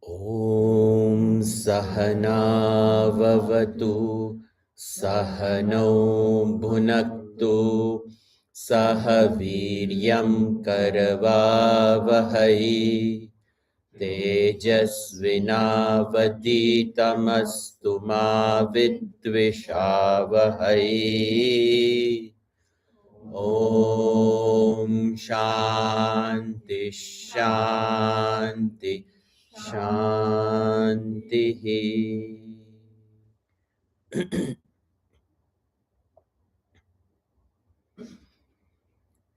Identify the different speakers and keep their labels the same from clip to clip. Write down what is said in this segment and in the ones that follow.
Speaker 1: Om Sahana Vavatu Sahano Bhunaktu Sahaviryam Karavavahai Tejasvinavaditamastu ma vidvishavahai. Om Shanti Shanti Shanti.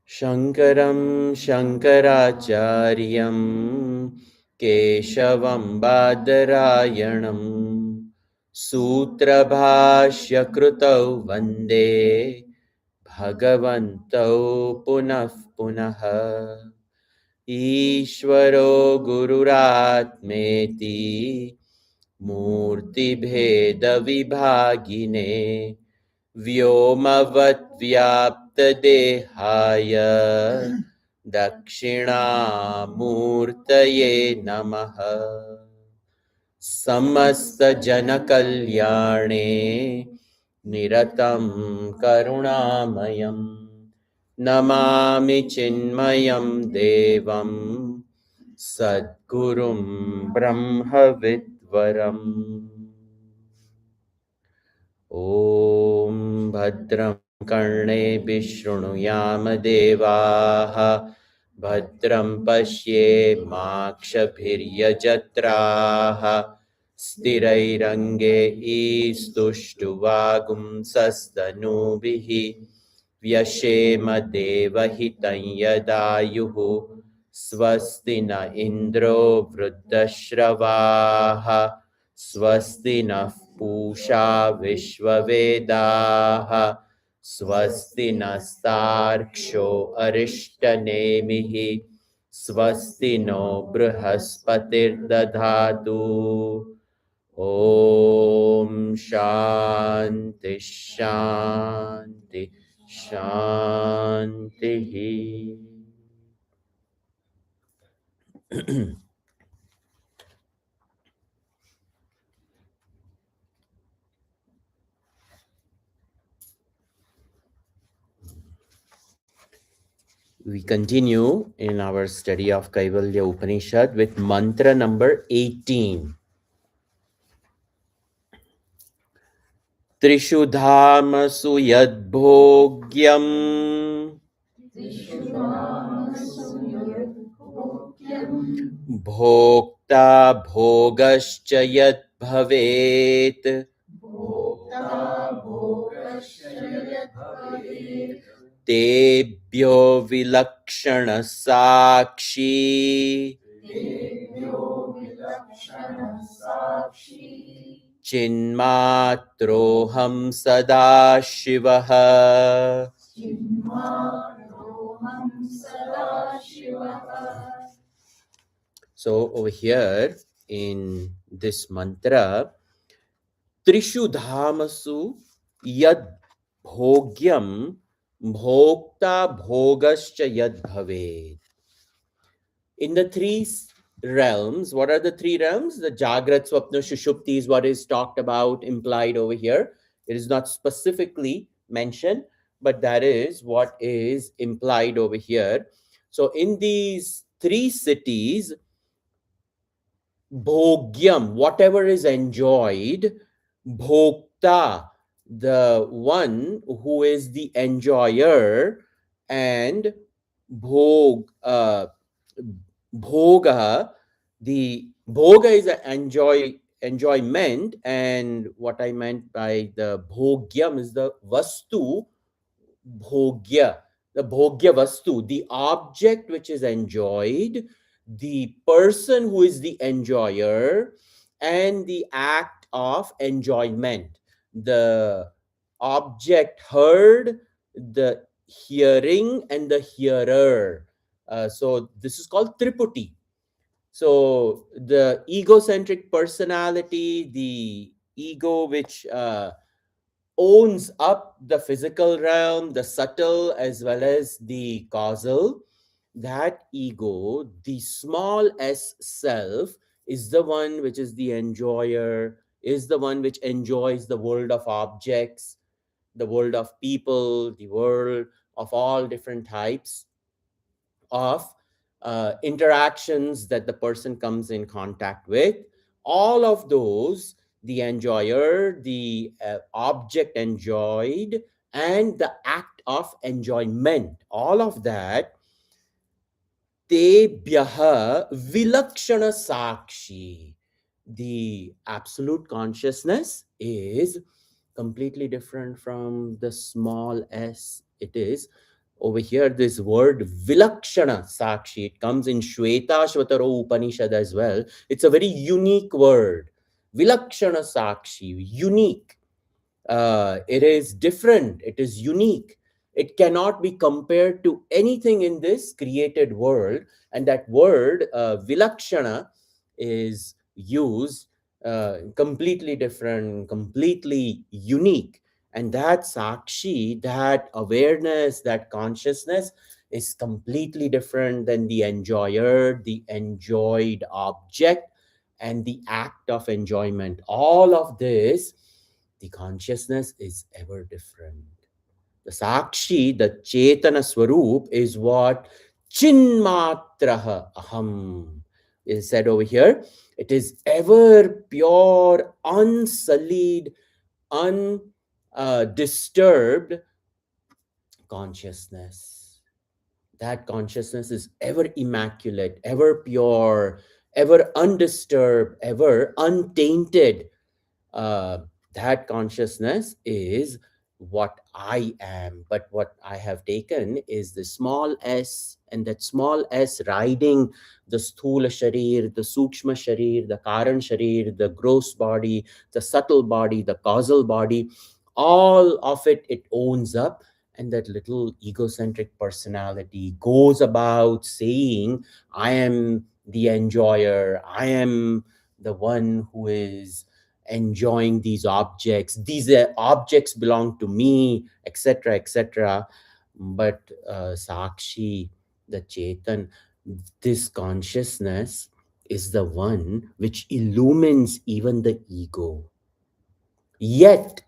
Speaker 1: Shankaram Shankaracharyam Keshavam Badarayanam Sutra Bhashya Krutau Vande Bhagavantau Punah Punaha Ishvaro Gururatmeti Murti Bheda Vibhagine Vyomavad Vyapta Dehaya Dakshina Murtaye Namaha Samasta Jana Kalyane Niratam Karunamayam Namami Chinmayam Devam Sadgurum Brahmavidvaram Om Bhadram Karne Bishrunuyama Devaha Bhadram Pashye Makshabhirya Jatraha Sthirairange Istushtuvagum Sastanubihi Vyashema Devahitan Yadayuhu Swasti na Indro Vruddashravaha Swasti na Pusha Vishwavedaha Swasti Nastarksho Arishtanemihi Swasti no Brihaspatirdadhatu Om Shanti Shanti Shanti. We continue in our study of Kaivalya Upanishad with mantra number 18. Trishu dhamasu yadbhogyam bhokta bhogascha yad bhavet tebhyo vilakshana sakshi Chinmatroham sada shivaha. So over here in this mantra, Trishu dhamasu yad bhogyam bhokta bhogascha yad bhaved. In the three realms, what are the three realms? The Jagrat, Swapna, Shushupti is what is talked about, implied over here. It is not specifically mentioned, but that is what is implied over here. So in these three cities, bhogyam, whatever is enjoyed, bhokta, bhokta, the one who is the enjoyer, and bhog, bhoga, the bhoga is an enjoyment, and what I meant by the bhogyam is the vastu, bhogya, the bhogya vastu, the object which is enjoyed, the person who is the enjoyer, and the act of enjoyment, the object heard, the hearing, and the hearer. So this is called triputi. So the egocentric personality, the ego which owns up the physical realm, the subtle as well as the causal, that ego, the small s self, is the one which is the enjoyer, is the one which enjoys the world of objects, the world of people, the world of all different types of interactions that the person comes in contact with. All of those, the enjoyer, the object enjoyed, and the act of enjoyment, all of that, tebhyaha vilakshana sakshi. The absolute consciousness is completely different from the small s. It is over here, this word vilakshana sakshi, it comes in Shvetashvataro Upanishad as well. It's a very unique word. Vilakshana sakshi, unique. It is different, it is unique. It cannot be compared to anything in this created world. And that word, vilakshana, is used completely different, completely unique. And that sakshi, that awareness, that consciousness is completely different than the enjoyer, the enjoyed object, and the act of enjoyment. All of this, the consciousness is ever different. The Sakshi, the Chetana Swarup, is what Chinmatraha Aham is said over here. It is ever pure, unsullied, undisturbed consciousness. That consciousness is ever immaculate, ever pure, ever undisturbed, ever untainted. uh, that consciousness is what I am. But what I have taken is the small s, and that small s riding the sthula sharir, the sukshma sharir, the karan sharir, the gross body, the subtle body, the causal body. All of it, it owns up. And that little egocentric personality goes about saying, I am the enjoyer, I am the one who is enjoying these objects, these objects belong to me, etc., etc. But sakshi, the chetan, this consciousness is the one which illumines even the ego. Yet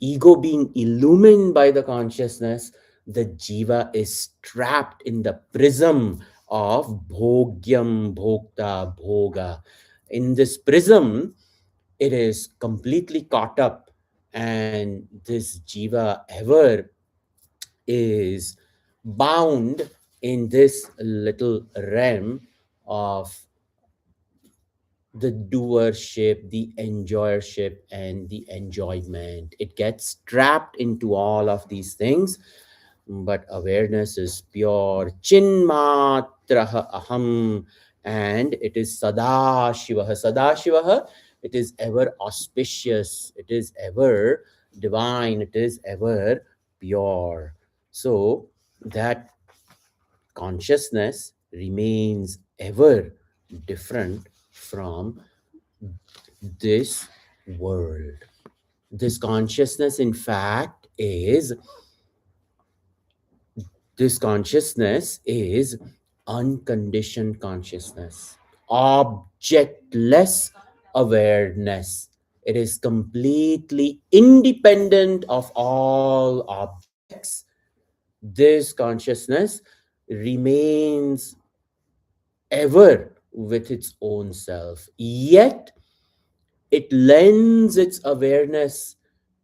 Speaker 1: ego being illumined by the consciousness, the jiva is trapped in the prism of bhogyam, bhokta, bhoga. In this prism, it is completely caught up, and this jiva ever is bound in this little realm of the doership, the enjoyership, and the enjoyment. It gets trapped into all of these things, but awareness is pure chinmatraha aham, and it is sadashivaha. Sadashivaha, it is ever auspicious, it is ever divine, it is ever pure. So that consciousness remains ever different from this world. This consciousness, in fact, is this consciousness is unconditioned consciousness, objectless awareness. It is completely independent of all objects. This consciousness remains ever with its own self. Yet, It lends its awareness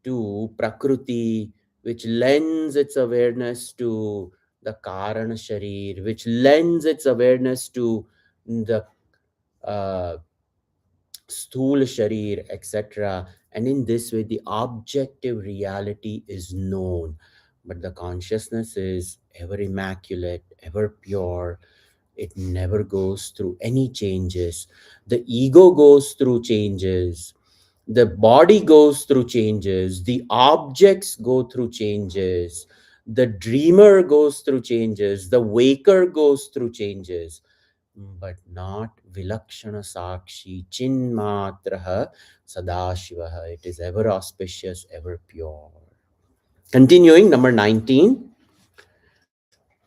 Speaker 1: to Prakriti, which lends its awareness to the Karana Sharir, which lends its awareness to the uh, Sthula Sharir, etc. And in this way, the objective reality is known. But the consciousness is ever immaculate, ever pure. It never goes through any changes. The ego goes through changes. The body goes through changes. The objects go through changes. The dreamer goes through changes. The waker goes through changes, but not Vilakshana Sakshi Chinmatraha Sadashivaha. It is ever auspicious, ever pure. Continuing, number 19.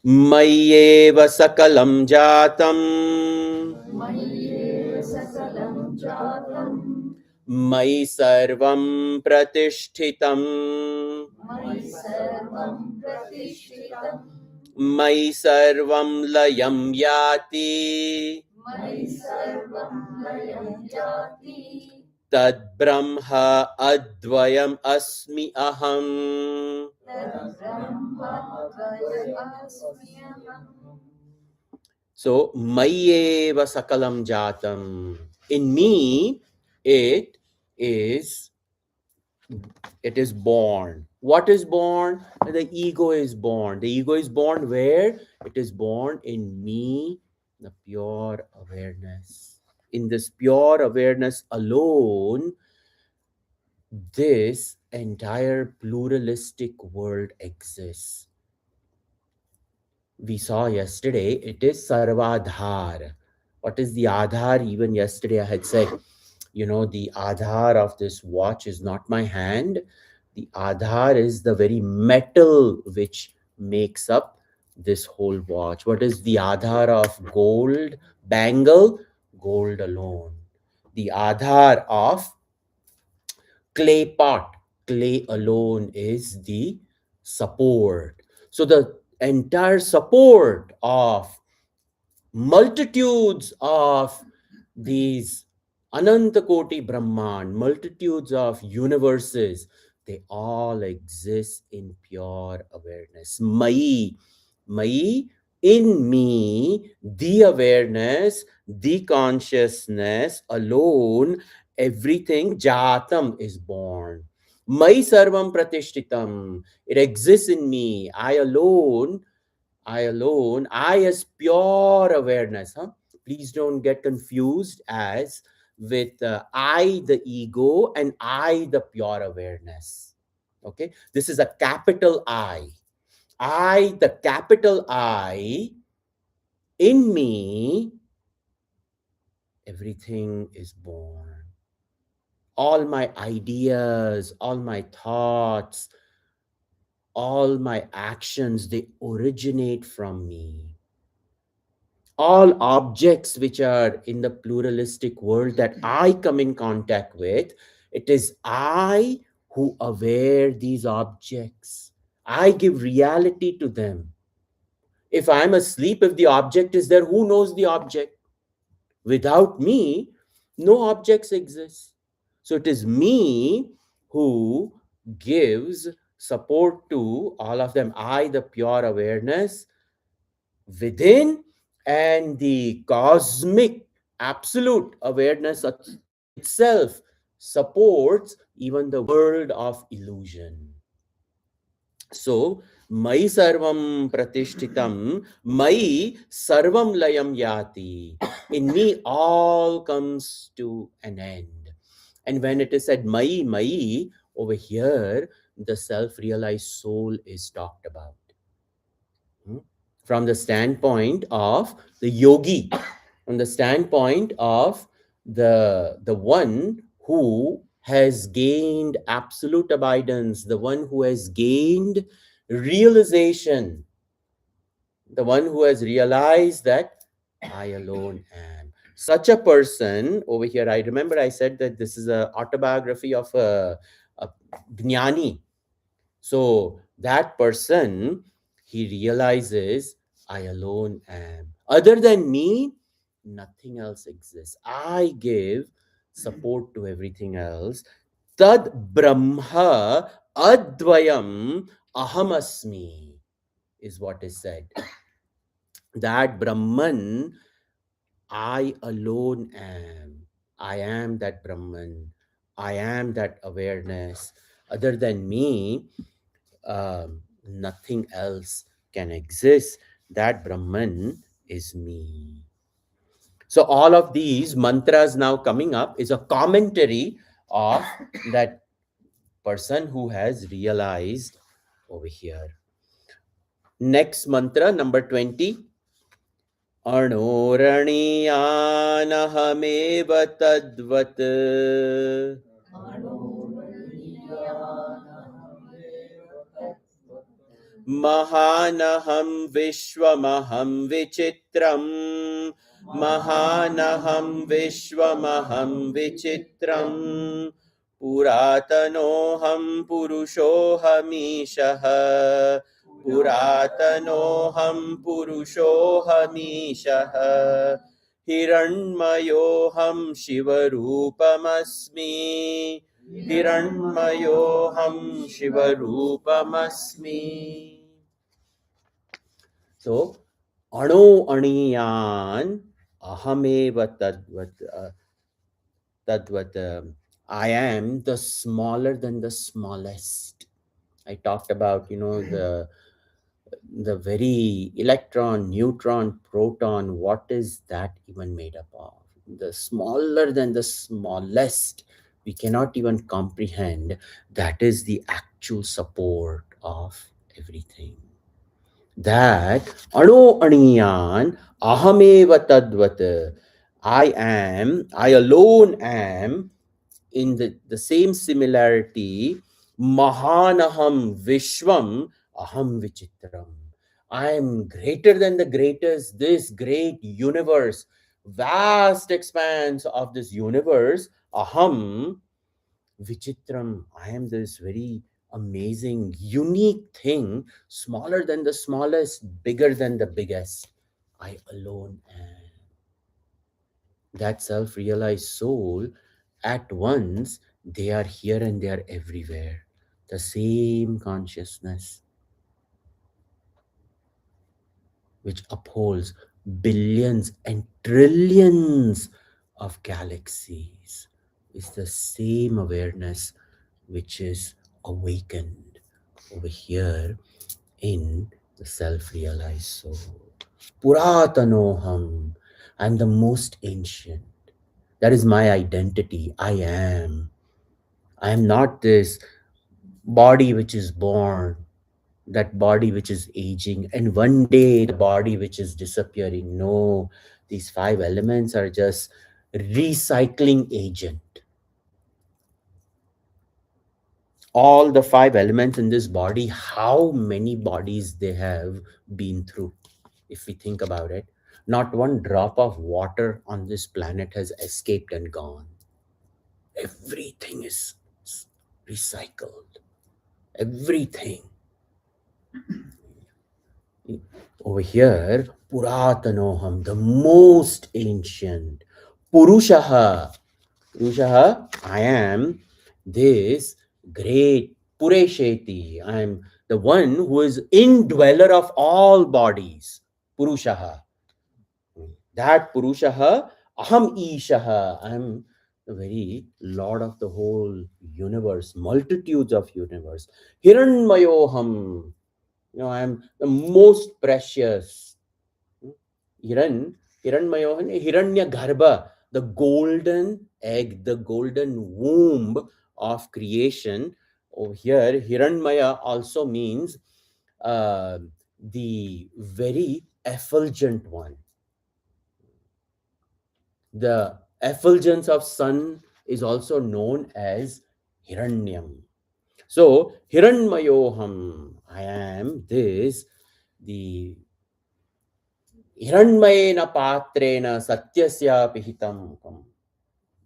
Speaker 1: Mayeva Sakalam Jatam
Speaker 2: मय्येव सकलं जातं
Speaker 1: Mai Sarvam Pratishthitam
Speaker 2: मयि सर्वं प्रतिष्ठितं
Speaker 1: Mai Sarvam Layam Yati
Speaker 2: मयि सर्वं लयं याति
Speaker 1: Tad Brahma Advayam Asmi Aham.
Speaker 2: तद्ब्रह्मद्वयमस्म्यहम्
Speaker 1: So, Mayeva Sakalam Jatam. In me, it is it is born. What is born? The ego is born. The ego is born where? It is born in me, the pure awareness. In this pure awareness alone, this entire pluralistic world exists. We saw yesterday, it is Sarvadhar. What is the Adhar? Even yesterday I had said, the Adhar of this watch is not my hand. The Adhar is the very metal which makes up this whole watch. What is the Adhar of gold bangle? Gold alone. The Adhar of clay pot, clay alone is the support. So the entire support of multitudes of these Anantakoti Brahman, multitudes of universes, they all exist in pure awareness. Mai, in me, the awareness, the consciousness alone, everything Jatam is born. Mai Sarvam Pratishtitam. It exists in me. I as pure awareness. Please don't get confused as with I, the ego, and I, the pure awareness. Okay, this is a capital I. I, the capital I, in me, everything is born. All my ideas, all my thoughts, all my actions, they originate from me. All objects which are in the pluralistic world that I come in contact with, it is I who aware these objects. I give reality to them. If I'm asleep, if the object is there, who knows the object? Without me, no objects exist. So it is me who gives support to all of them. I, the pure awareness, within, and the cosmic absolute awareness itself supports even the world of illusion. So, Mai Sarvam Pratishtitam, Mai Sarvam Layam Yati. In me, all comes to an end. And when it is said Mai, over here, the self realized soul is talked about. From the standpoint of the yogi, from the standpoint of the one who has gained absolute abidance, the one who has gained realization, the one who has realized that I alone am. Such a person over here, I remember I said that this is a autobiography of a jnani. So that person, he realizes, I alone am. Other than me, nothing else exists. I give support to everything else. Tad Brahma Advayam Ahamasmi is what is said. That Brahman, I alone am. I am that Brahman. I am that awareness. Other than me, nothing else can exist. That Brahman is me. So, all of these mantras now coming up is a commentary of that person who has realized over here. Next mantra, number 20. अणोरणीयानहमेव तद्वत् महानहं विश्वमहं विचित्रम् महानहं विश्वमहं विचित्रम् पुरातनोऽहं पुरुषोऽहमीशः पुरातनोऽहं पुरुषोऽहमीशः हिरण्मयोऽहं शिवरूपमस्मि हिरण्मयोऽहं शिवरूपमस्मि. So, ano aniyan ahameva tadvat. I am the smaller than the smallest. I talked about, the very electron, neutron, proton. What is that even made up of? The smaller than the smallest. We cannot even comprehend. That is the actual support of everything. That Anu Aniyan Ahameva Tadvat. I alone am in the same similarity. Mahanaham Vishwam Aham Vichitram. I am greater than the greatest, this great universe, vast expanse of this universe. Aham Vichitram. I am this very amazing, unique thing, smaller than the smallest, bigger than the biggest. I alone am. That self realized soul, at once, they are here and they are everywhere. The same consciousness which upholds billions and trillions of galaxies is the same awareness which is awakened over here in the self realized soul. Puratanoham. I'm the most ancient. That is my identity. I am. I am not this body which is born, that body which is aging, and one day the body which is disappearing. No, these five elements are just recycling agent. All the five elements in this body, how many bodies they have been through, if we think about it. Not one drop of water on this planet has escaped and gone. Everything is recycled. Everything. Over here, Puratanoham, the most ancient. Purushaha. Purushaha, I am this great Puresheti. I am the one who is indweller of all bodies. Purushaha. That Purushaha, Aham Ishaha. I am the very Lord of the whole universe, multitudes of universe. Hiranmayoham. I am the most precious. Hiranmayohan, Hiranya Garbha, the golden egg, the golden womb of creation. Over here, Hiranmaya also means uh, the very effulgent one. The effulgence of sun is also known as Hiranyam. So, Hiranmayoham, I am this, the Hiranmayena patrena satyasya pihitam.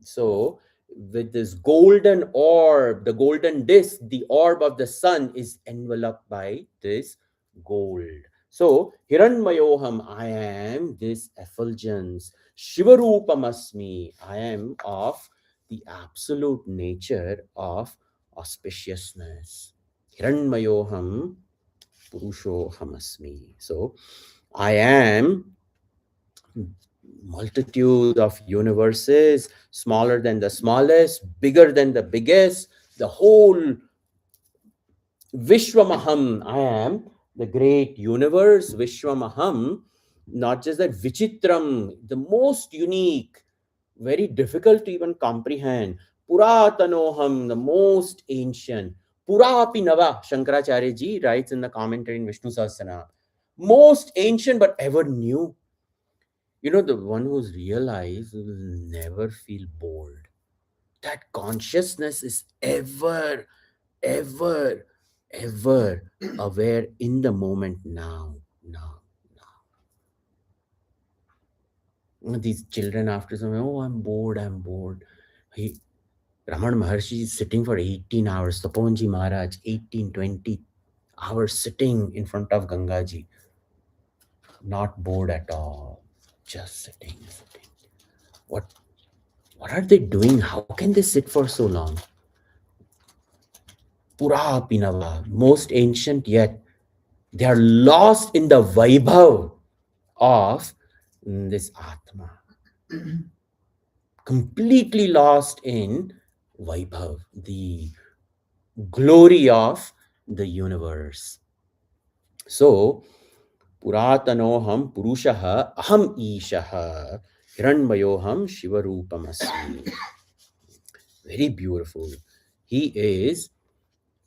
Speaker 1: So, with this golden orb, the golden disc, the orb of the sun is enveloped by this gold. So, Hiranmayoham, I am this effulgence. Shivarupamasmi, I am of the absolute nature of auspiciousness. Hiranmayoham Purushohamasmi. So I am multitude of universes, smaller than the smallest, bigger than the biggest, the whole Vishwamaham. I am the great universe, Vishwamaham. Not just that, Vichitram, the most unique, very difficult to even comprehend. Puratanoham, the most ancient. Purapi Nava, Shankaracharya ji writes in the commentary in Vishnu Sahasranam. Most ancient but ever new. You know, the one who's realized will never feel bored. That consciousness is ever, ever, ever aware in the moment now, now, now. These children after some, oh, I'm bored, I'm bored. He, Raman Maharshi is sitting for 18 hours. Taponji Maharaj, 18, 20 hours sitting in front of Gangaji. Not bored at all. Just sitting, sitting. What what are they doing? How can they sit for so long? Pura Pinava, most ancient yet. They are lost in the Vaibhav of this Atma. Completely lost in Vaibhav, the glory of the universe. So, Puratanoham Purushaha Aham Ishaha Hiranmayoham Shivarupamasmi. Very beautiful. He is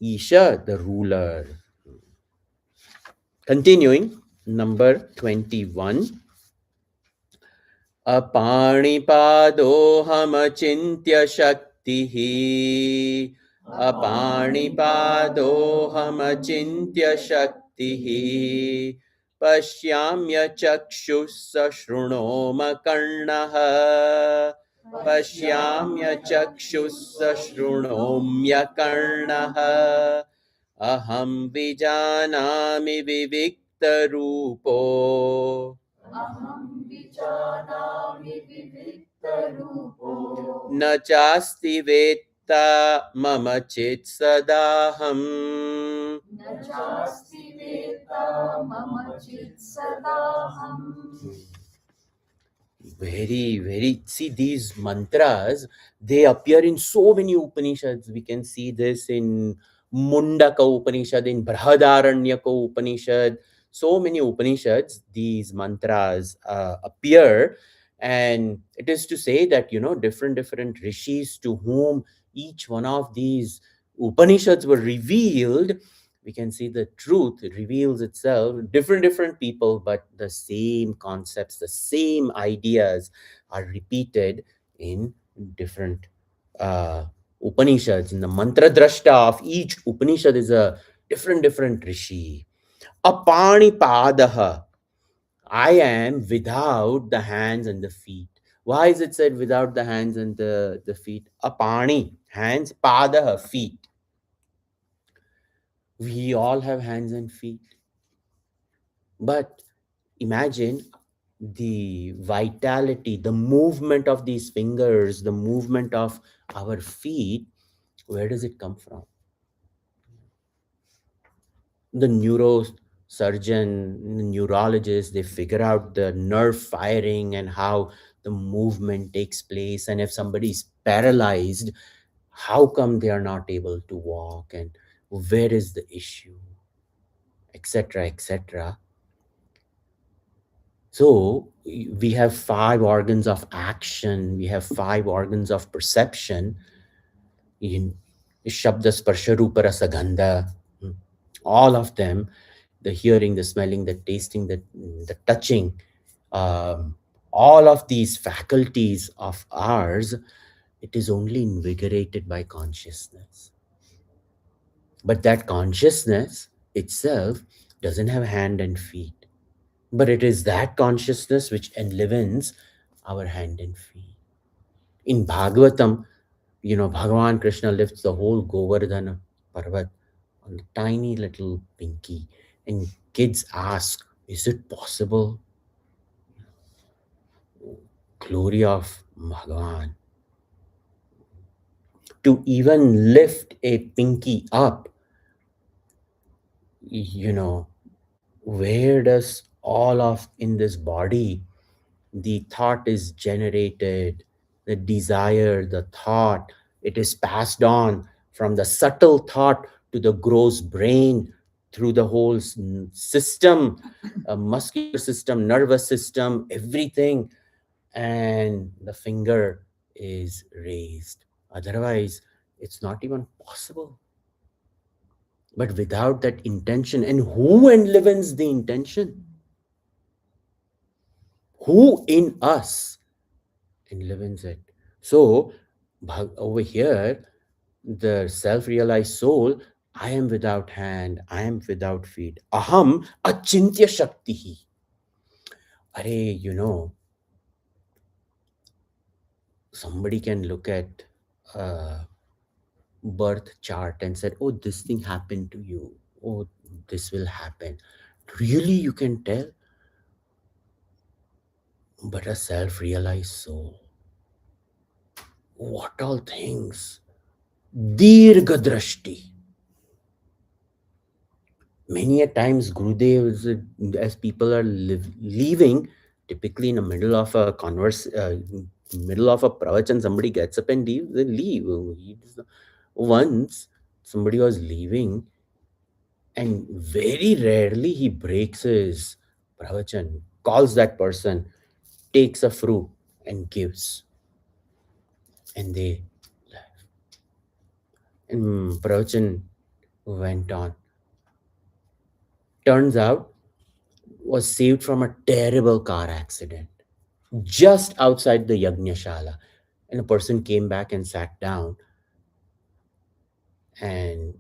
Speaker 1: Isha, the ruler. Continuing, number 21. अपाणिपादोऽहमचिन्त्य शक्तिः अपाणिपादोऽहमचिन्त्य शक्तिः पश्याम्य चक्षुः सशृणोमकर्णः पश्याम्य चक्षुः सशृणोम्यकर्णः अहं विजानामि विविक्तरूपो
Speaker 2: अहं विजानामि विविक्तरूपो
Speaker 1: न चास्ति वेत्ता मम चित् सदाहम्
Speaker 2: न चास्ति वेत्ता मम चित् सदाहम्.
Speaker 1: Very, see these mantras, they appear in so many Upanishads. We can see this in Mundaka Upanishad, in Brahadaranyaka Upanishad. So many Upanishads, these mantras appear. And it is to say that, different rishis to whom each one of these Upanishads were revealed, we can see the truth reveals itself. Different people, but the same concepts, the same ideas are repeated in different Upanishads. In the mantra drashta of each Upanishad is a different rishi. Apani padaha, I am without the hands and the feet. Why is it said without the hands and the feet? Apani, hands, padaha, feet. We all have hands and feet. But imagine the vitality, the movement of these fingers, the movement of our feet. Where does it come from? The neurosurgeon, the neurologist, they figure out the nerve firing and how the movement takes place. And if somebody is paralyzed, how come they are not able to walk? And where is the issue? Etc. etc. So we have 5 organs of action, we have 5 organs of perception. In Shabda, Sparsha, Rupa, Rasa, Gandha, all of them, the hearing, the smelling, the tasting, the touching, all of these faculties of ours, it is only invigorated by consciousness. But that consciousness itself doesn't have hand and feet. But it is that consciousness which enlivens our hand and feet. In Bhagavatam, Bhagavan Krishna lifts the whole Govardhana Parvat on a tiny little pinky. And kids ask, is it possible? Glory of Bhagavan. to even lift a pinky up, you know, where does all of in this body the thought is generated, the desire, the thought, it is passed on from the subtle thought to the gross brain through the whole system, muscular system, nervous system, everything, and the finger is raised. Otherwise, it's not even possible. But without that intention, and who enlivens the intention? Who in us enlivens it? So, over here, the self realized soul, I am without hand, I am without feet. Aham achintya shakti. Are, somebody can look at a birth chart and said, oh, this thing happened to you. Oh, this will happen. Really, you can tell? But a self realized soul, what all things? Dirgha drashti. Many a times Gurudev, as people are leaving, typically in the middle of a middle of a pravachan, somebody gets up and leave. They leave. Once somebody was leaving, and very rarely he breaks his pravachan, calls that person, takes a fruit and gives, and they left. And pravachan went on. Turns out, was saved from a terrible car accident just outside the Yajnashala. And a person came back and sat down and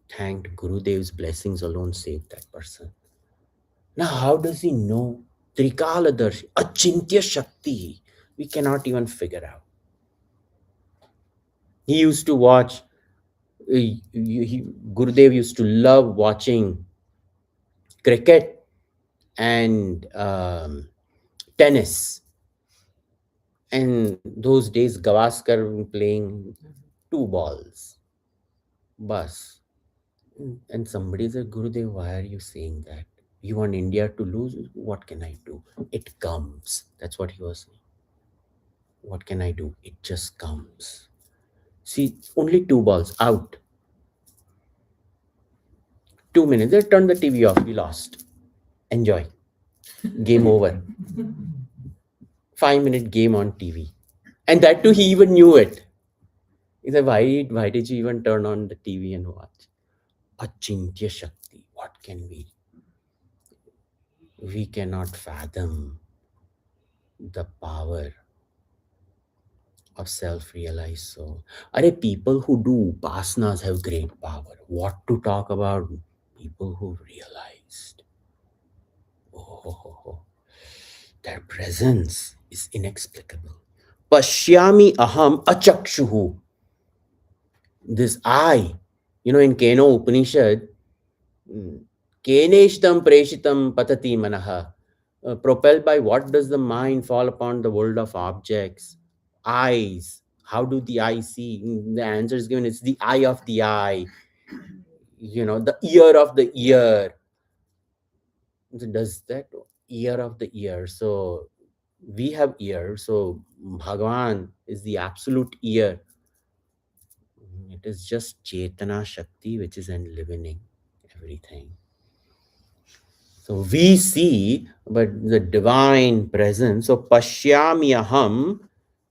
Speaker 1: thanked Gurudev's blessings alone saved that person. Now, how does he know? Trikaladarshi, Achintya Shakti. We cannot even figure out. He used to watch, Gurudev used to love watching cricket and tennis. And those days, Gavaskar playing two balls. Bus. And somebody said, Gurudev, why are you saying that? You want India to lose? What can I do? It comes. That's what he was saying. What can I do? It just comes. See, only two balls out. 2 minutes. They turned the TV off. We lost. Enjoy. Game over. 5 minute game on TV. And that too, he even knew it. He said, why did you even turn on the TV and watch? Achintya Shakti. What can we? We cannot fathom the power of self-realized soul. Are people who do upasanas have great power. What to talk about people who realized? Oh, their presence is inexplicable. Pashyami aham achakshuhu. This I, in Keno Upanishad, Keneshtam preshitam patati manaha. Propelled by what does the mind fall upon the world of objects? Eyes. How do the eye see? The answer is given. It's the eye of the eye. The ear of the ear. Does that ear of the ear? So we have ear. So Bhagavan is the absolute ear. It is just Chetana Shakti which is enlivening everything. So we see, but the divine presence. So pashyami aham,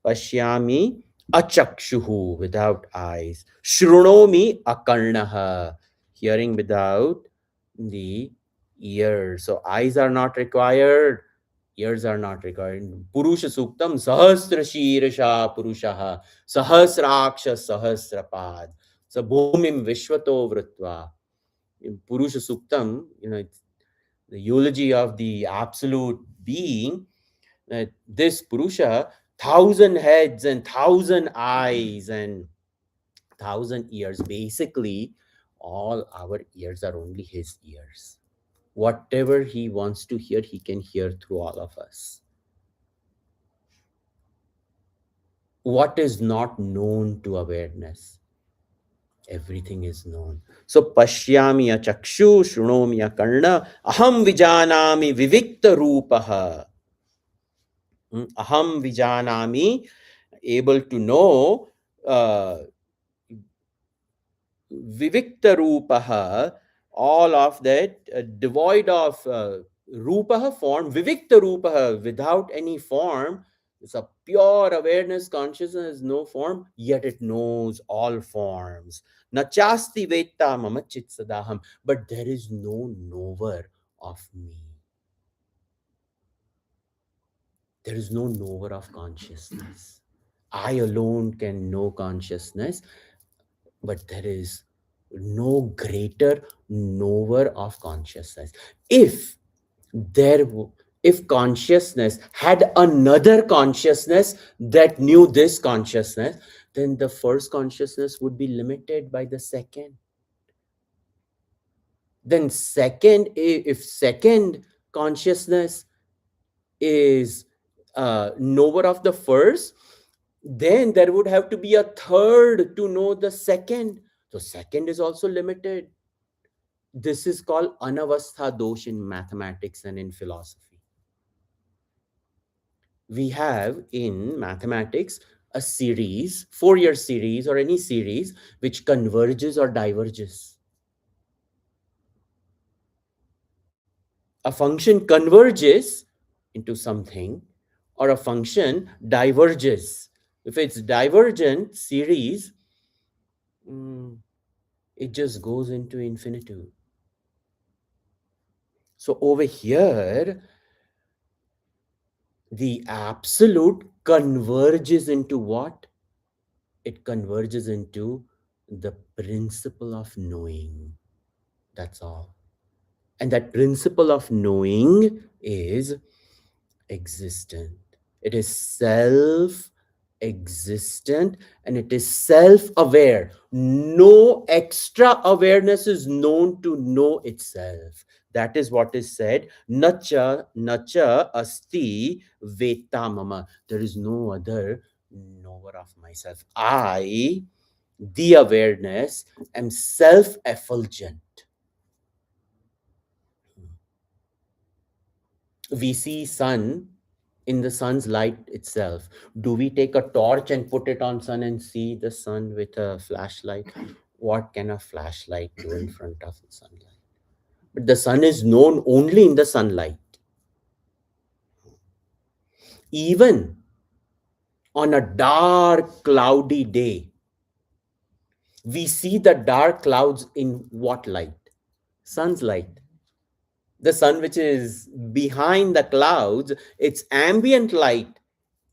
Speaker 1: pashyami achakshuhu, without eyes. Shrunomi akarnaha, hearing without the ears. So eyes are not required, ears are not required. Purusha suktam sahasra shirsha purushaha sahasraksha sahasrapad. So bhumim vishwato vritva. In Purusha Suktam, it's the eulogy of the absolute being, that this Purusha, 1,000 heads and 1,000 eyes and 1,000 ears. Basically, all our ears are only his ears. Whatever he wants to hear, he can hear through all of us. What is not known to awareness? Everything is known. So pashyami chakshu shrunomi karna aham vijanami vivikta rupaha. Aham vijanami, able to know, vivikta rupaha, all of that, devoid of rupaha, form, vivikta rupaha, without any form. It's a pure awareness consciousness, no form, yet it knows all forms. Nachasti vetta mama chit sadaham, but there is no knower of me. There is no knower of consciousness. I alone can know consciousness, but there is no greater knower of consciousness. If there if consciousness had another consciousness that knew this consciousness, then the first consciousness would be limited by the second. Then second, if second consciousness is knower of the first, then there would have to be a third to know the second. So second is also limited. This is called anavastha dosh in mathematics and in philosophy. We have in mathematics a series, Fourier series or any series, which converges or diverges. A function converges into something, or a function diverges. If it's divergent series, it just goes into infinitude. So over here, the absolute converges into what? It converges into the principle of knowing. That's all. And that principle of knowing is existent. It is self existent, and it is self aware. No extra awareness is known to know itself. That is what is said. Nacha asti veta mama. There is no other knower of myself. I, the awareness, am self effulgent. We see sun in the sun's light itself. Do we take a torch and put it on sun and see the sun with a flashlight? What can a flashlight do in front of the sunlight? But the sun is known only in the sunlight. Even on a dark, cloudy day, we see the dark clouds in what light? Sun's light. The sun, which is behind the clouds, its ambient light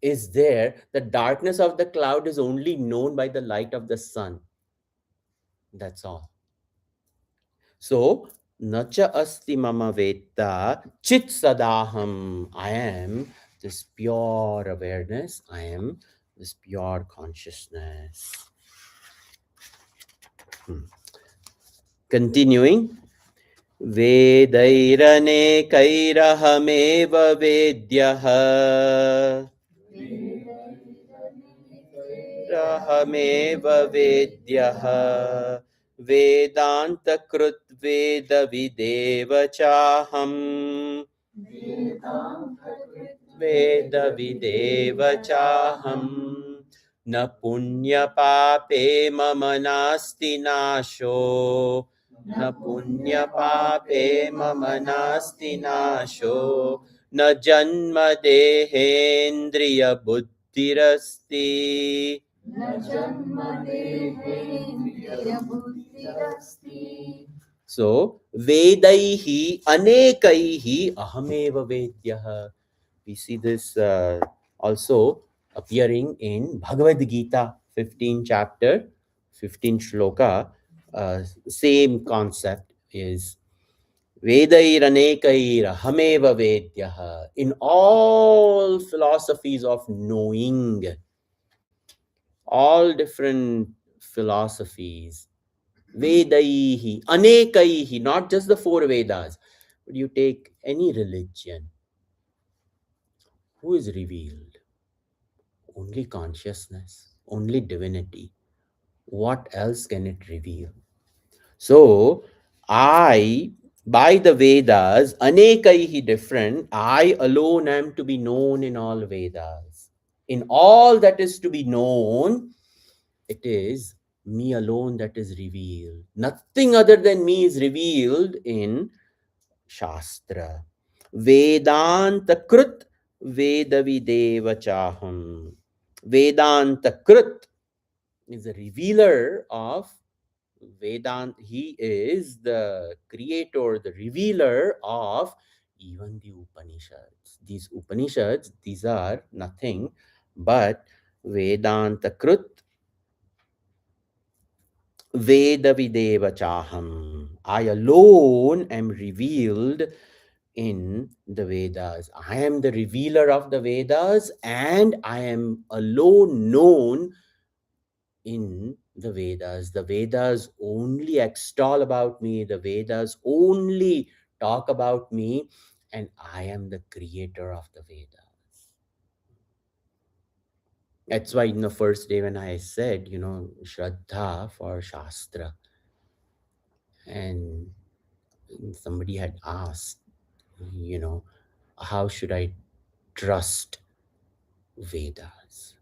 Speaker 1: is there. The darkness of the cloud is only known by the light of the sun. That's all. So, nacha asti mama veta chit sadaham. I am this pure awareness. I am this pure consciousness. Continuing. वेदैरनेकैरहमेव वेद्यः रहमेव वेद्यः वेदान्तकृत् वेदविदेव चाहम् वेदविदेव चाहम् न पुण्यपापे मम नास्ति नाशो न पुण्यपापे मम नास्ति नाशो न जन्मदेहेन्द्रियबुद्धिरस्ति
Speaker 2: न जन्मदेहेन्द्रियबुद्धिरस्ति.
Speaker 1: So vedaihi anekaihi ahameva vedyah. We see this also appearing in Bhagavad Gita, 15 chapter, 15 shloka. Same concept is Vedair hameva vedyah. In all philosophies of knowing, all different philosophies, Vedaihi, Anekaihi, not just the four Vedas, but you take any religion. Who is revealed? Only consciousness, only divinity. What else can it reveal? So, I, by the Vedas, anekaihi different, I alone am to be known in all Vedas. In all that is to be known, it is me alone that is revealed. Nothing other than me is revealed in Shastra. Vedanta Krut Vedavideva Chaham. Vedanta Krut is a revealer of Vedant. He is the creator, the revealer of even the Upanishads. These Upanishads, these are nothing but Vedanta Krut Veda Videva Chaham. I alone am revealed in the Vedas. I am the revealer of the Vedas, and I am alone known in the Vedas. The Vedas only extol about me, the Vedas only talk about me, and I am the creator of the Vedas. That's why in the first day when I said, Shraddha for Shastra, and somebody had asked, you know, how should I trust Vedas?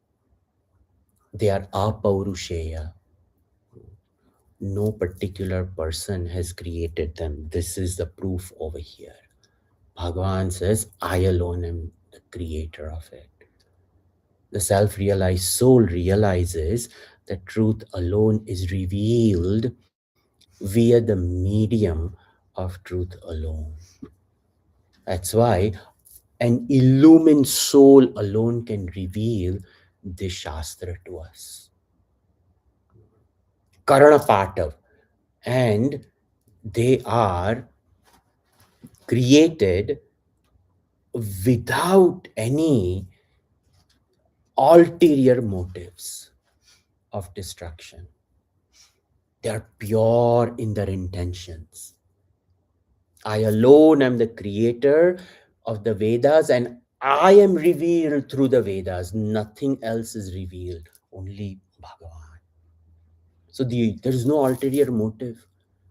Speaker 1: They are apaurushaya. No particular person has created them. This is the proof over here. Bhagavan says, I alone am the creator of it. The self realized soul realizes that truth alone is revealed via the medium of truth alone. That's why an illumined soul alone can reveal this Shastra to us. Karana Patav. And they are created without any ulterior motives of destruction. They are pure in their intentions. I alone am the creator of the Vedas, and I am revealed through the Vedas. Nothing else is revealed, only Bhagavan. So there is no ulterior motive.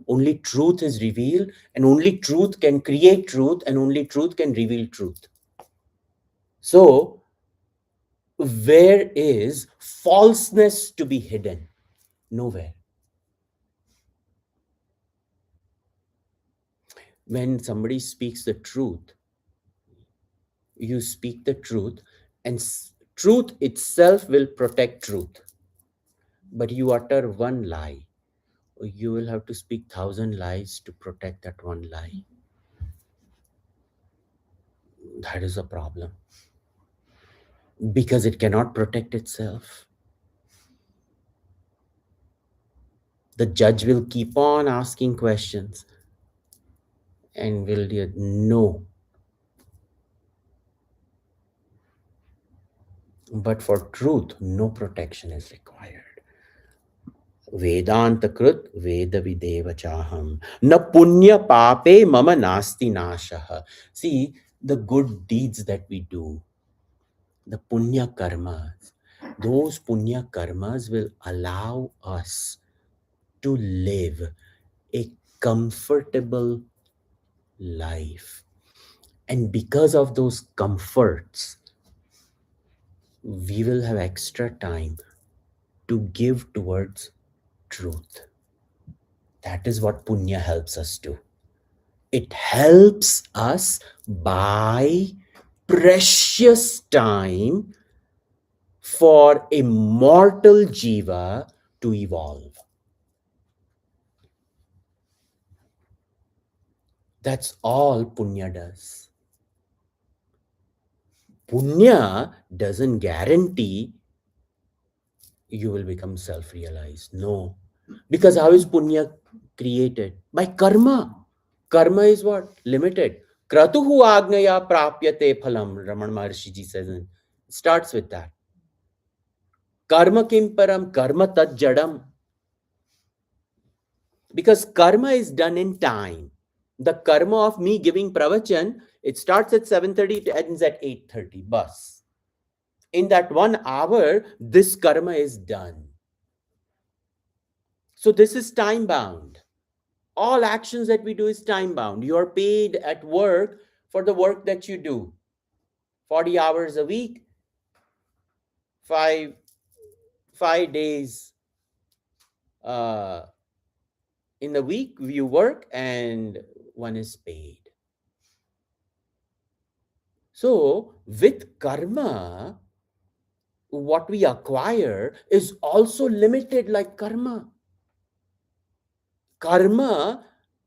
Speaker 1: Only truth is revealed, and only truth can create truth, and only truth can reveal truth. So, where is falseness to be hidden? Nowhere. When somebody speaks the truth, you speak the truth, and truth itself will protect truth. But you utter one lie, you will have to speak 1,000 lies to protect that one lie. That is a problem. Because it cannot protect itself. The judge will keep on asking questions and will no. But for truth, no protection is required. Vedanta Krut Veda Videva Chaham. Na punya pape mama nasti nashaha. See, the good deeds that we do, the punya karmas, those punya karmas will allow us to live a comfortable life. And because of those comforts, we will have extra time to give towards truth. That is what punya helps us do. It helps us buy precious time for a mortal jiva to evolve. That's all punya does. Punya doesn't guarantee you will become self-realized. No. Because how is punya created? By karma. Karma is what? Limited. Kratuhu agnaya prapyate phalam, Raman Maharshi ji says. It starts with that. Karma kim param, karma tat jadam. Because karma is done in time. The karma of me giving pravachan, it starts at 7:30, it ends at 8:30. Bus. In that 1 hour, this karma is done. So this is time bound. All actions that we do is time bound. You are paid at work for the work that you do. 40 hours a week, 5 5 days uh, in the week you work, and one is paid. So with karma, what we acquire is also limited like karma. Karma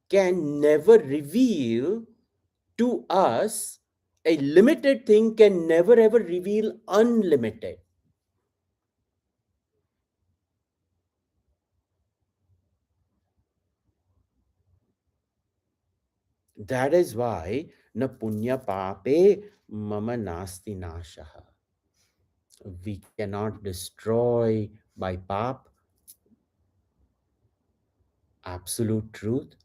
Speaker 1: can never reveal to us, a limited thing can never ever reveal unlimited. That is why na punya pape mama nasti nashaha. We cannot destroy by pap absolute truth,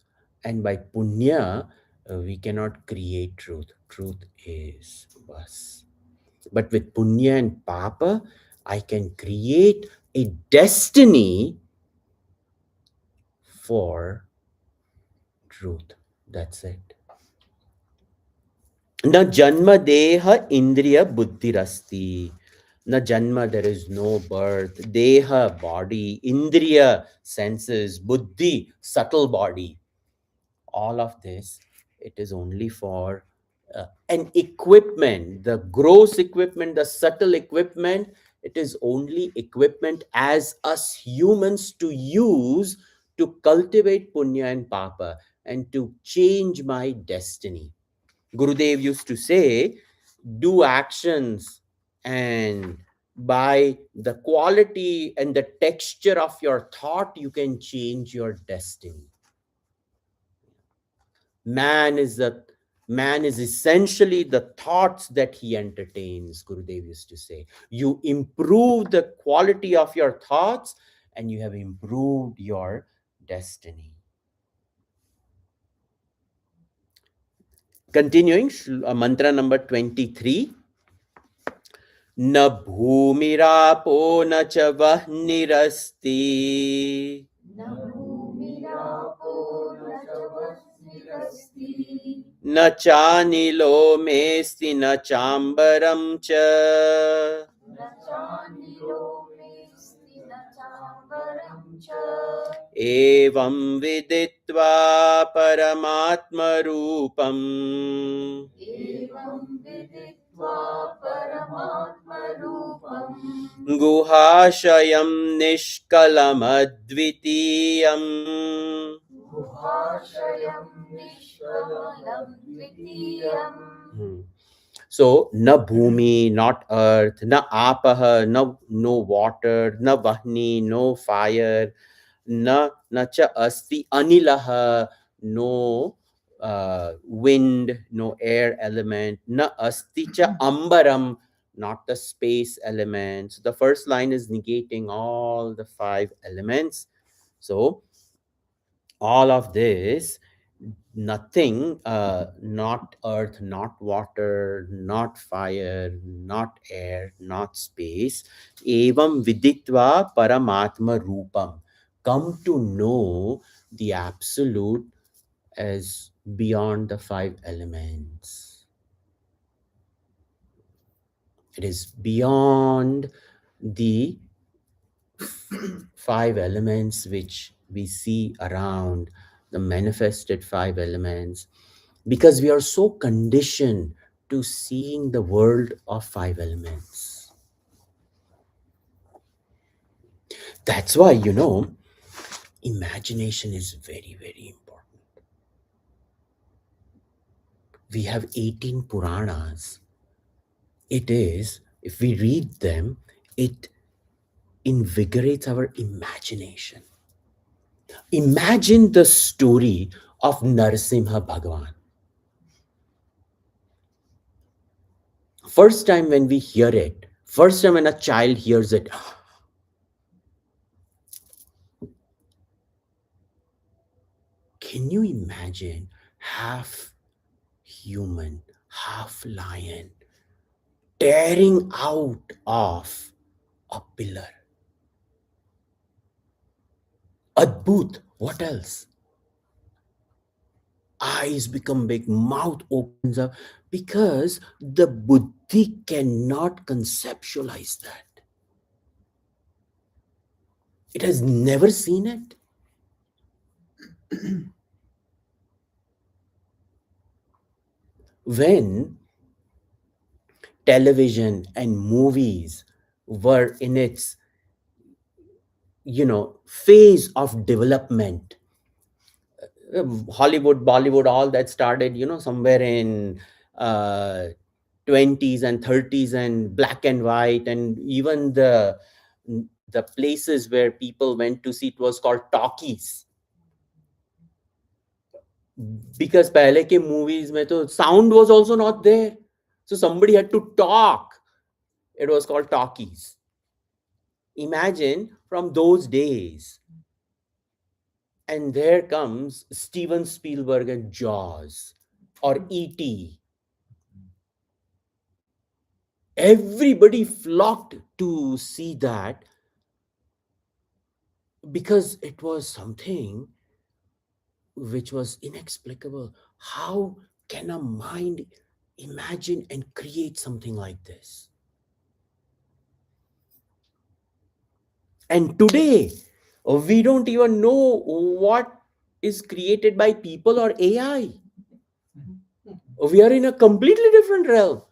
Speaker 1: and by punya we cannot create truth. Truth is us. But with punya and papa, I can create a destiny for truth. That's it. Na janma deha indriya buddhirasti. Na janma, there is no birth. Deha, body. Indriya, senses. Buddhi, subtle body. All of this, it is only for an equipment, the gross equipment, the subtle equipment. It is only equipment as us humans to use to cultivate punya and papa and to change my destiny. Gurudev used to say, do actions, and by the quality and the texture of your thought, you can change your destiny. Man is the Man is essentially the thoughts that he entertains, Gurudev used to say. You improve the quality of your thoughts and you have improved your destiny. Continuing, mantra number 23. न भूमिरापो न च वह्निरस्ति
Speaker 2: न भूमिरापो न च वह्निरस्ति
Speaker 1: न चानिलो मेऽस्ति न चाम्बरं च
Speaker 2: न चानिलो मेऽस्ति न चाम्बरं च
Speaker 1: एवं विदित्वा परमात्मरूपम्
Speaker 2: एवं विदित्वा परमात्मरूपम्
Speaker 1: गुहाशयं निष्कलमद्वितीयम्
Speaker 2: गुहाशयं निष्कमलं द्वितीयम्.
Speaker 1: So, na bhumi, not earth, na apaha, no water, na vahni, no fire, na cha asti anilaha, no wind, no air element, na asti cha ambaram, not the space element. So the first line is negating all the 5 elements. So all of this, nothing, not earth, not water, not fire, not air, not space, evam viditva paramatma rupam, come to know the absolute as beyond the 5 elements. It is beyond the 5 elements which we see around, the manifested 5 elements, because we are so conditioned to seeing the world of 5 elements. That's why, imagination is very, very important. We have 18 Puranas. It is, if we read them, it invigorates our imagination. Imagine the story of Narasimha Bhagavan. First time when we hear it, first time when a child hears it, can you imagine half human, half lion, tearing out of a pillar. Adbhut. What else? Eyes become big, mouth opens up, because the buddhi cannot conceptualize that. It has never seen it. When television and movies were in its, phase of development, Hollywood, Bollywood, all that started, somewhere in uh, 20s and 30s, and black and white, and even the places where people went to see, it was called talkies, because pehle ke movies mein to sound was also not there, so somebody had to talk. It was called talkies. Imagine from those days. And there comes Steven Spielberg and Jaws, or E.T. Everybody flocked to see that, because it was something which was inexplicable. How can a mind imagine and create something like this? And today, we don't even know what is created by people or AI. We are in a completely different realm.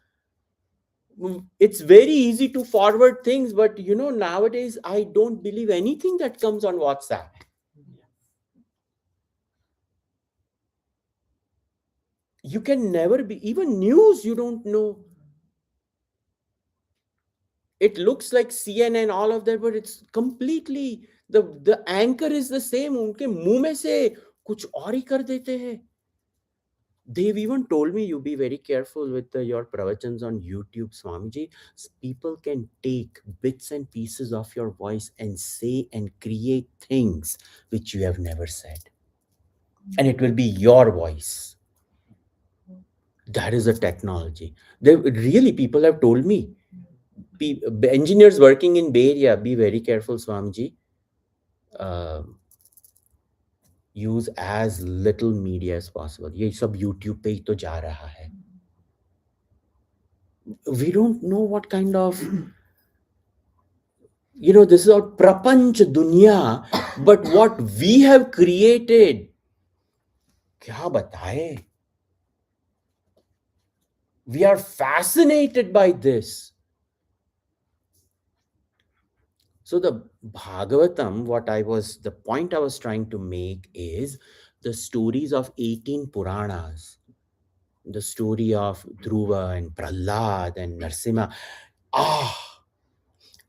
Speaker 1: It's very easy to forward things, but nowadays I don't believe anything that comes on WhatsApp. You can never be, even news you don't know. It looks like CNN, all of that, but it's completely, the anchor is the same. उनके मुंह में से कुछ और ही कर देते हैं. They've even told me, you be very careful with your pravachans on YouTube, Swamiji. People can take bits and pieces of your voice and say and create things which you have never said. And it will be your voice. That is a technology. Really, people have told me. Engineers working in Bay Area, be very careful, Swamiji. Use as little media as possible. ये सब YouTube पे ही तो जा रहा है. We don't know what kind of, this is our prapanch dunya, but what we have created, kya bataye? We are fascinated by this. So the Bhagavatam, the point I was trying to make is the stories of 18 Puranas, the story of Dhruva and Prahlad and Narsimha.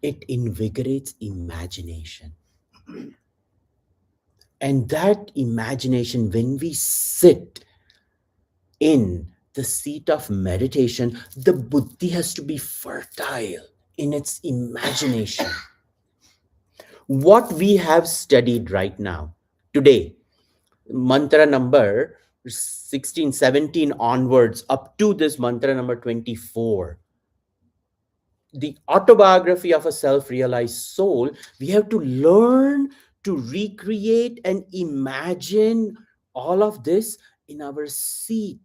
Speaker 1: It invigorates imagination. And that imagination, when we sit in the seat of meditation, the buddhi has to be fertile in its imagination. What we have studied right now, today, mantra number 16, 17 onwards, up to this mantra number 24, the autobiography of a self-realized soul, we have to learn to recreate and imagine all of this in our seat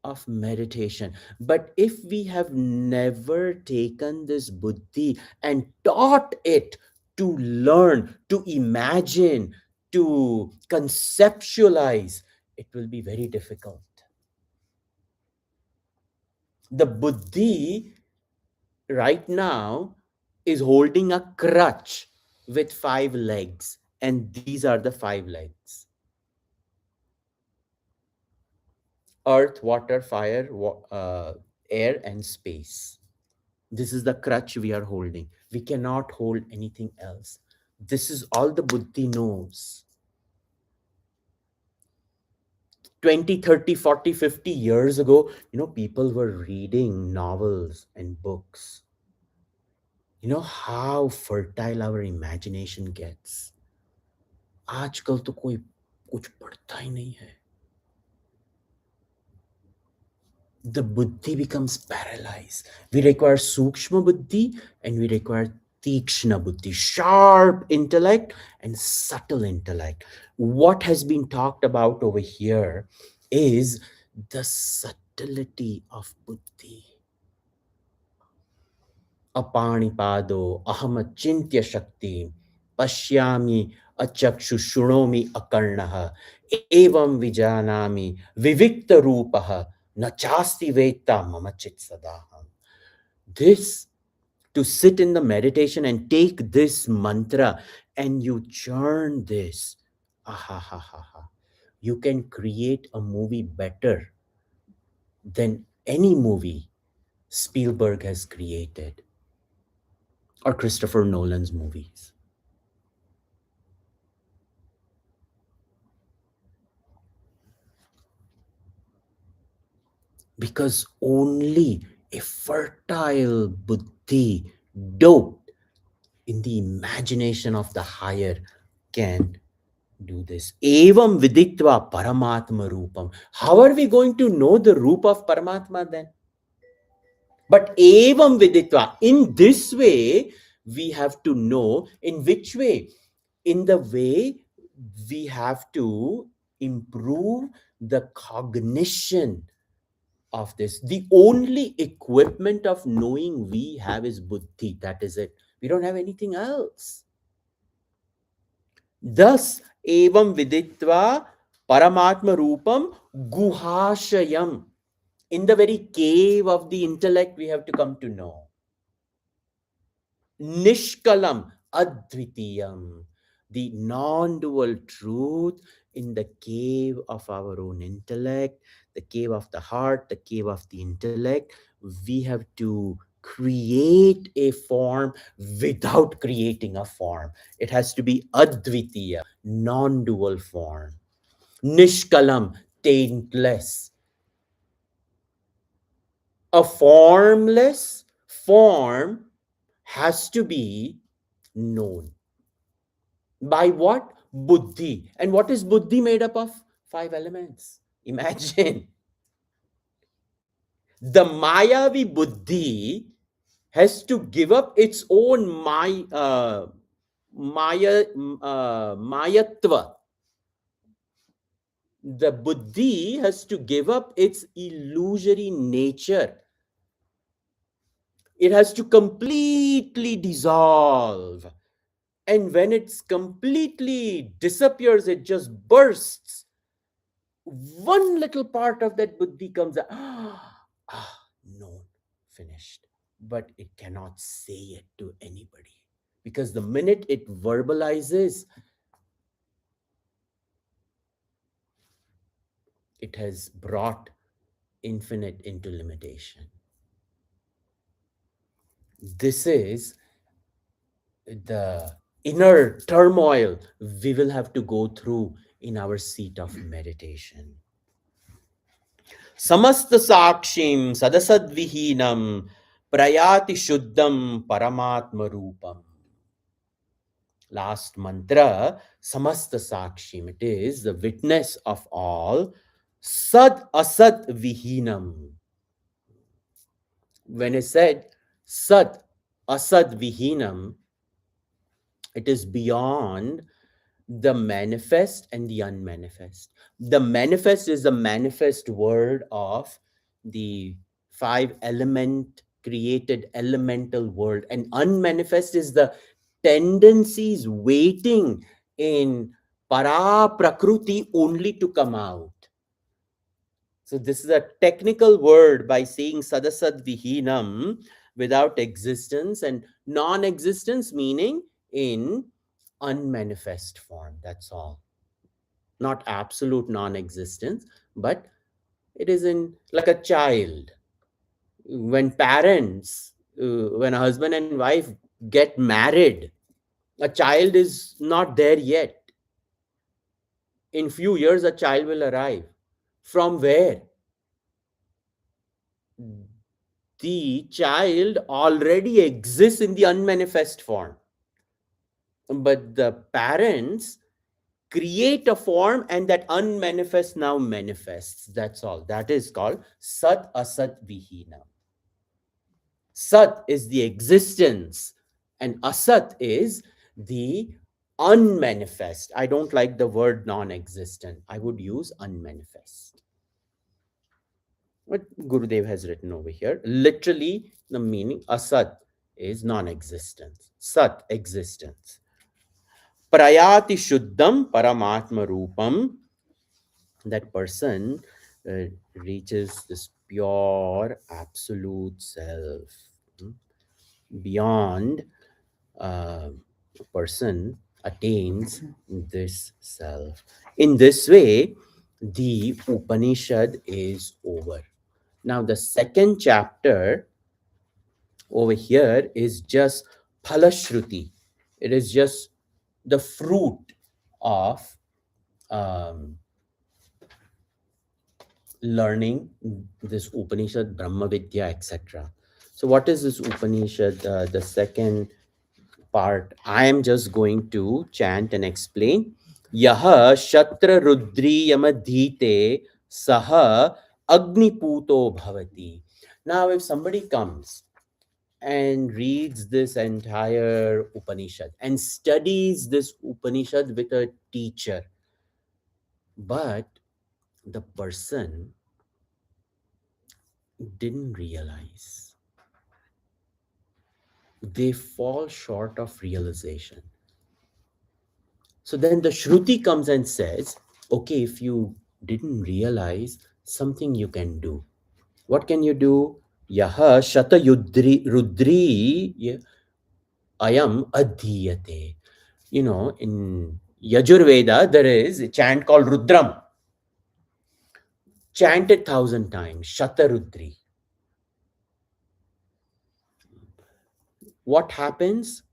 Speaker 1: of meditation. But if we have never taken this buddhi and taught it to learn, to imagine, to conceptualize, it will be very difficult. The buddhi right now is holding a crutch with 5 legs, and these are the 5 legs: earth, water, fire, air, and space. This is the crutch we are holding. We cannot hold anything else. This is all the buddhi knows. 20, 30, 40, 50 years ago, people were reading novels and books. You know how fertile our imagination gets. आजकल तो कोई कुछ पढ़ता ही नहीं है. the buddhi becomes paralyzed. We require sukshma buddhi and we require tikshna buddhi, sharp intellect and subtle intellect. What has been talked about over here is the subtlety of buddhi. Apanipado ahamachintya shakti pashyami achakshu shunomi akarnaha evam vijanami vivikta rupaha nachasti veta mama chit sadaham. This, to sit in the meditation and take this mantra and you churn this, aha ha ha ha, you can create a movie better than any movie Spielberg has created or Christopher Nolan's movies. Because only a fertile buddhi doped in the imagination of the higher can do this. Evam viditva paramatma rupam. How are we going to know the roop of Paramatma then? But evam viditva, in this way, we have to know. In which way? In the way we have to improve the cognition of this. The only equipment of knowing we have is buddhi. That is it. We don't have anything else. Thus, evam viditva paramatma rupam guhashayam. In the very cave of the intellect, we have to come to know. Nishkalam advitiyam. The non-dual truth in the cave of our own intellect, the cave of the heart, the cave of the intellect. We have to create a form without creating a form. It has to be advitiya, non-dual form. Nishkalam, taintless. A formless form has to be known. By what? Buddhi. And what is buddhi made up of? Five elements. Imagine. The Mayavi buddhi has to give up its own mayatva. The buddhi has to give up its illusory nature. It has to completely dissolve. And when it's completely disappears, it just bursts. One little part of that buddhi comes out. No, finished. But it cannot say it to anybody. Because the minute it verbalizes, it has brought infinite into limitation. This is the inner turmoil we will have to go through in our seat of meditation. Samasta sakshim sadasad vihinam prayati shuddham paramatma rupam. Last mantra, samasta sakshim. It is the witness of all. Sad asad vihinam. When I said sad asad vihinam, it is beyond the manifest and the unmanifest. The manifest is the manifest word of the five element created elemental world, and unmanifest is the tendencies waiting in para prakruti only to come out. So this is a technical word by saying sadasad vihinam, without existence, and non-existence meaning in unmanifest form. That's all. Not absolute non-existence, but it is in like a child. When parents, when a husband and wife get married, a child is not there yet. In few years, a child will arrive. From where? The child already exists in the unmanifest form. But the parents create a form, and that unmanifest now manifests. That's all. That is called Sat Asat Vihina. Sat is the existence, and Asat is the unmanifest. I don't like the word non existent, I would use unmanifest. What Gurudev has written over here, literally, the meaning Asat is non existence, Sat existence. Prayati Shuddham Paramatma Rupam, that person reaches this pure absolute self. Hmm? Beyond, a person attains this self. In this way, the Upanishad is over. Now, the second chapter over here is just Phalashruti. It is just the fruit of um, learning this Upanishad, Brahma Vidya, etc. So, what is this Upanishad? The second part, I am just going to chant and explain. Yaha Shatra Rudri Yamadhite Saha Agniputo Bhavati. Now, if somebody comes and reads this entire Upanishad and studies this Upanishad with a teacher, but the person didn't realize, they fall short of realization. So then the Shruti comes and says, okay, if you didn't realize, something you can do. What can you do? Yaha Shata Rudri Ayam Adhiyate. In Yajurveda, there is a chant called Rudram. Chant it 1,000 times, Shatarudri. What happens?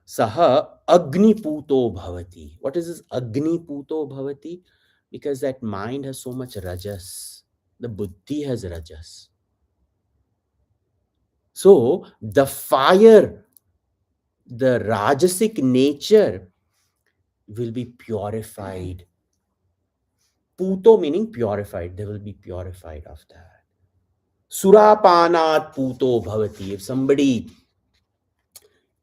Speaker 1: Saha Agniputo Bhavati. What is this Agniputo Bhavati? Because that mind has so much rajas. The buddhi has rajas. So the fire, the rajasic nature will be purified. Puto meaning purified. They will be purified of that. Surapanat puto bhavati. If somebody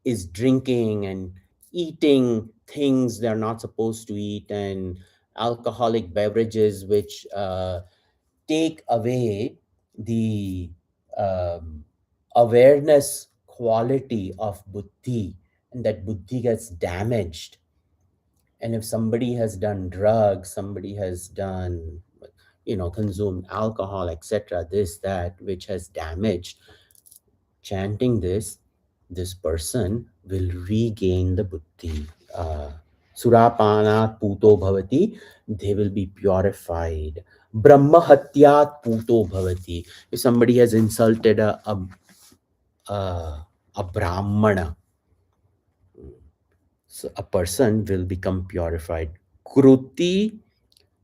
Speaker 1: is drinking and eating things they're not supposed to eat, and alcoholic beverages which take away the um, awareness quality of buddhi, and that buddhi gets damaged. And if somebody has done drugs, somebody has done, consumed alcohol, etc., this, that, which has damaged, chanting this person will regain the buddhi. Surapanat puto bhavati, they will be purified. Brahma hatyat puto bhavati. If somebody has insulted a brahmana, so a person will become purified. Kruti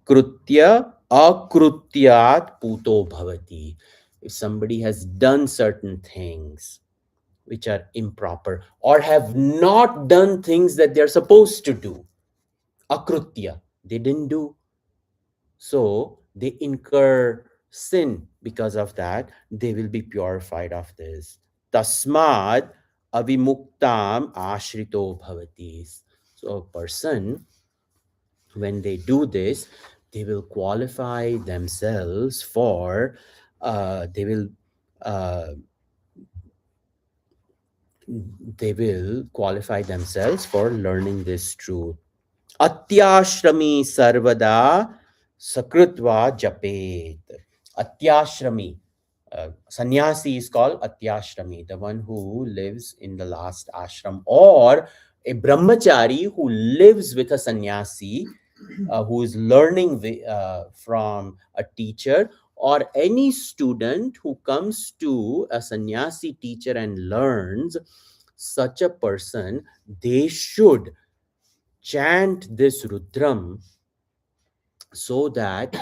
Speaker 1: Krutya akrutyat puto bhavati. If somebody has done certain things which are improper, or have not done things that they're supposed to do, akrutya, they didn't do, so they incur sin. Because of that, they will be purified of this. Tasmad avimuktam ashrito bhavati. So a person, when they do this, they will qualify themselves for they will uh, qualify themselves for learning this truth. Atyashrami sarvada sakrutva japet. Atyashrami. Sannyasi is called Atyashrami, the one who lives in the last ashram, or a brahmachari who lives with a sannyasi, who is learning from a teacher, or any student who comes to a sannyasi teacher and learns. Such a person, they should chant this Rudram so that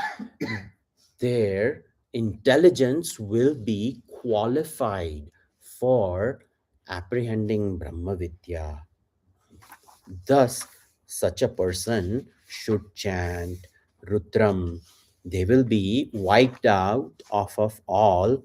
Speaker 1: their intelligence will be qualified for apprehending Brahma Vidya. Thus, such a person should chant Rudram, they will be wiped out off of all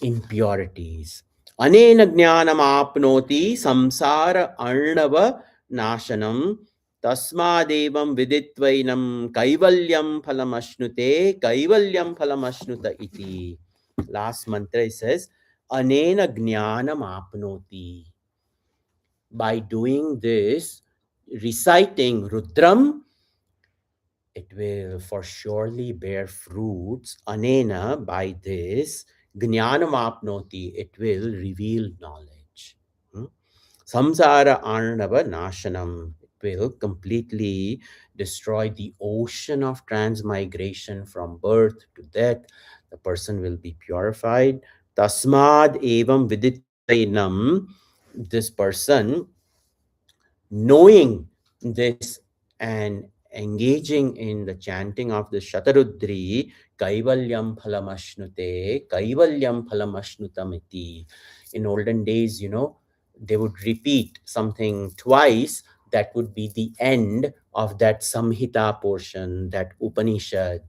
Speaker 1: impurities. Anena jnanam apnoti samsara arnava nashanam tasmadevam viditvainam kaivalyam phalamashnuta iti. Last mantra says, Anena jnanam apnoti. By doing this, reciting Rudram, it will for surely bear fruits. Anena, by this, Jnanam apnoti, it will reveal knowledge. Hmm? Samsara arnava nashanam, it will completely destroy the ocean of transmigration from birth to death. The person will be purified. Tasmad evam viditvainam, this person, knowing this and engaging in the chanting of the Shatarudri, Kaivalyam Phalamasnutamiti. In olden days, they would repeat something twice. That would be the end of that Samhita portion, that Upanishad.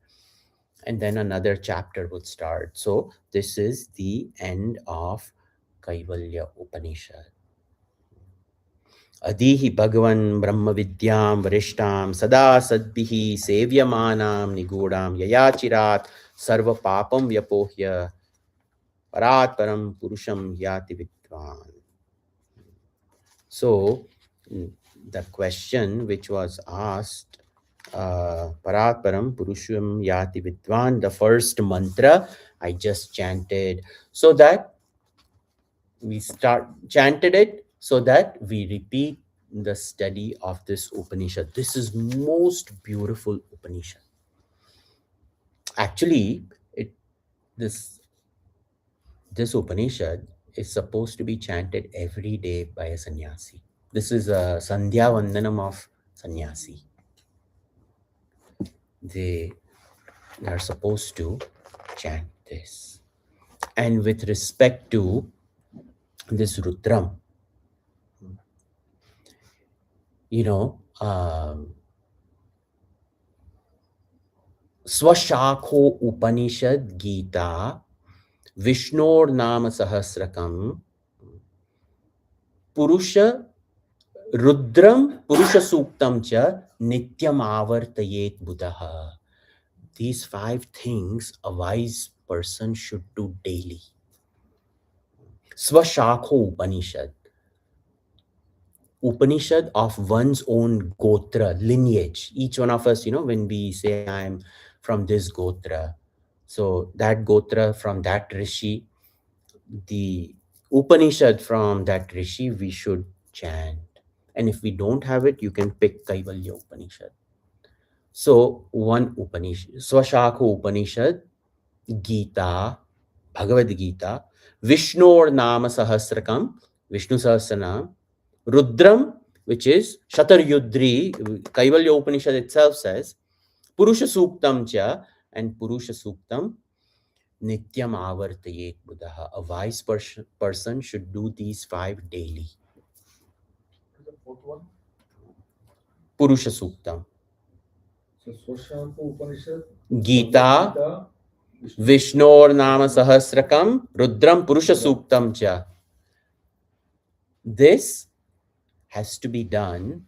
Speaker 1: And then another chapter would start. So this is the end of Kaivalya Upanishad. Adihi Bhagavan Brahma Vidyam Varishtam Sada Sadbihi Sevyamanam Nigodam Yayachirat Sarva Papam Vyapohya Parat Param Purusham Yati Vidvan. So, the question which was asked, Parat Param Purusham Yati Vidvan, the first mantra I just chanted, so that we chanted it, so that we repeat the study of this Upanishad. This is most beautiful Upanishad. Actually, this this Upanishad is supposed to be chanted every day by a sannyasi. This is a Sandhya Vandanam of sannyasi. They are supposed to chant this. And with respect to this Rudram, Swashakho Upanishad Gita Vishnor Nama Sahasrakam Purusha Rudram Purusha Suktam Cha Nityam Avartayet Buddha. These 5 things a wise person should do daily. Swashakho Upanishad. Upanishad of one's own gotra, lineage. Each one of us, when we say, I'm from this gotra, so that gotra from that rishi, the Upanishad from that rishi, we should chant. And if we don't have it, you can pick Kaivalya Upanishad. So, one Upanishad, Swashakho Upanishad, Gita, Bhagavad Gita, Vishnor Nama Sahasrakam, Vishnu Sahasranam, Rudram, which is Shataryudri, Kaivalya Upanishad itself says, Purusha Suktam Cha, and Purusha Suktam, Nityam Avartayet Buddha. A wise person should do these 5 daily.
Speaker 2: The fourth one?
Speaker 1: Purusha Suktam.
Speaker 2: So, Swashakho Upanishad,
Speaker 1: Gita, Vishnor Nama Sahasrakam, Rudram Purusha Suktam Cha. This has to be done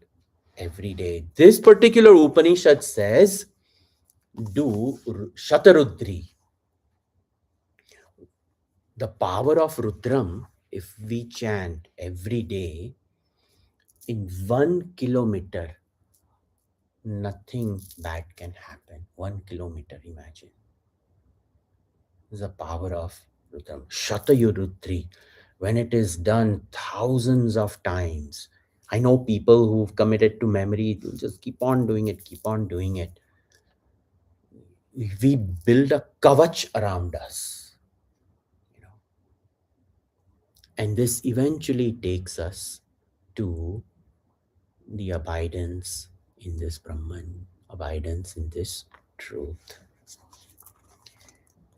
Speaker 1: every day. This particular Upanishad says, do Shatarudri. The power of Rudram, if we chant every day, in 1 kilometer, nothing bad can happen. 1 kilometer, imagine. The power of Rudram. Shatayurudri. When it is done thousands of times, I know people who've committed to memory, will just keep on doing it, keep on doing it. We build a kavach around us. And this eventually takes us to the abidance in this Brahman, abidance in this truth.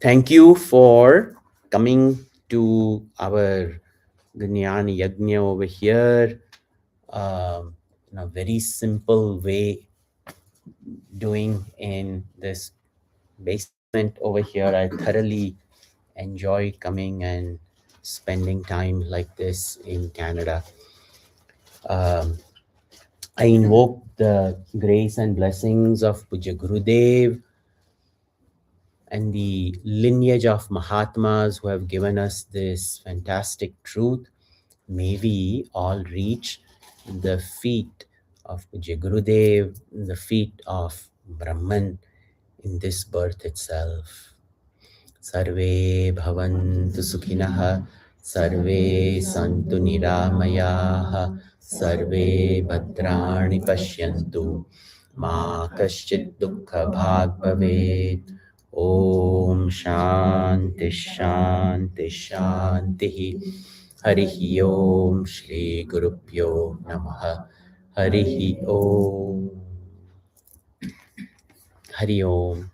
Speaker 1: Thank you for coming to our Gnana Yajna over here in a very simple way. doing in this basement over here. I thoroughly enjoy coming and spending time like this in Canada. Um, I invoke the grace and blessings of Puja Gurudev and the lineage of Mahatmas who have given us this fantastic truth. May we all reach the feet of Puja Gurudev, the feet of Brahman in this birth itself. Sarve bhavantu sukhinah, sarve santu niramayaha, sarve bhadrani pashyantu, ma kaschit dukkha bhag bhavet. Om Shanti Shanti Shanti. Harihi Om Shri Gurupyo Namaha. Harihi Om. Hari Om.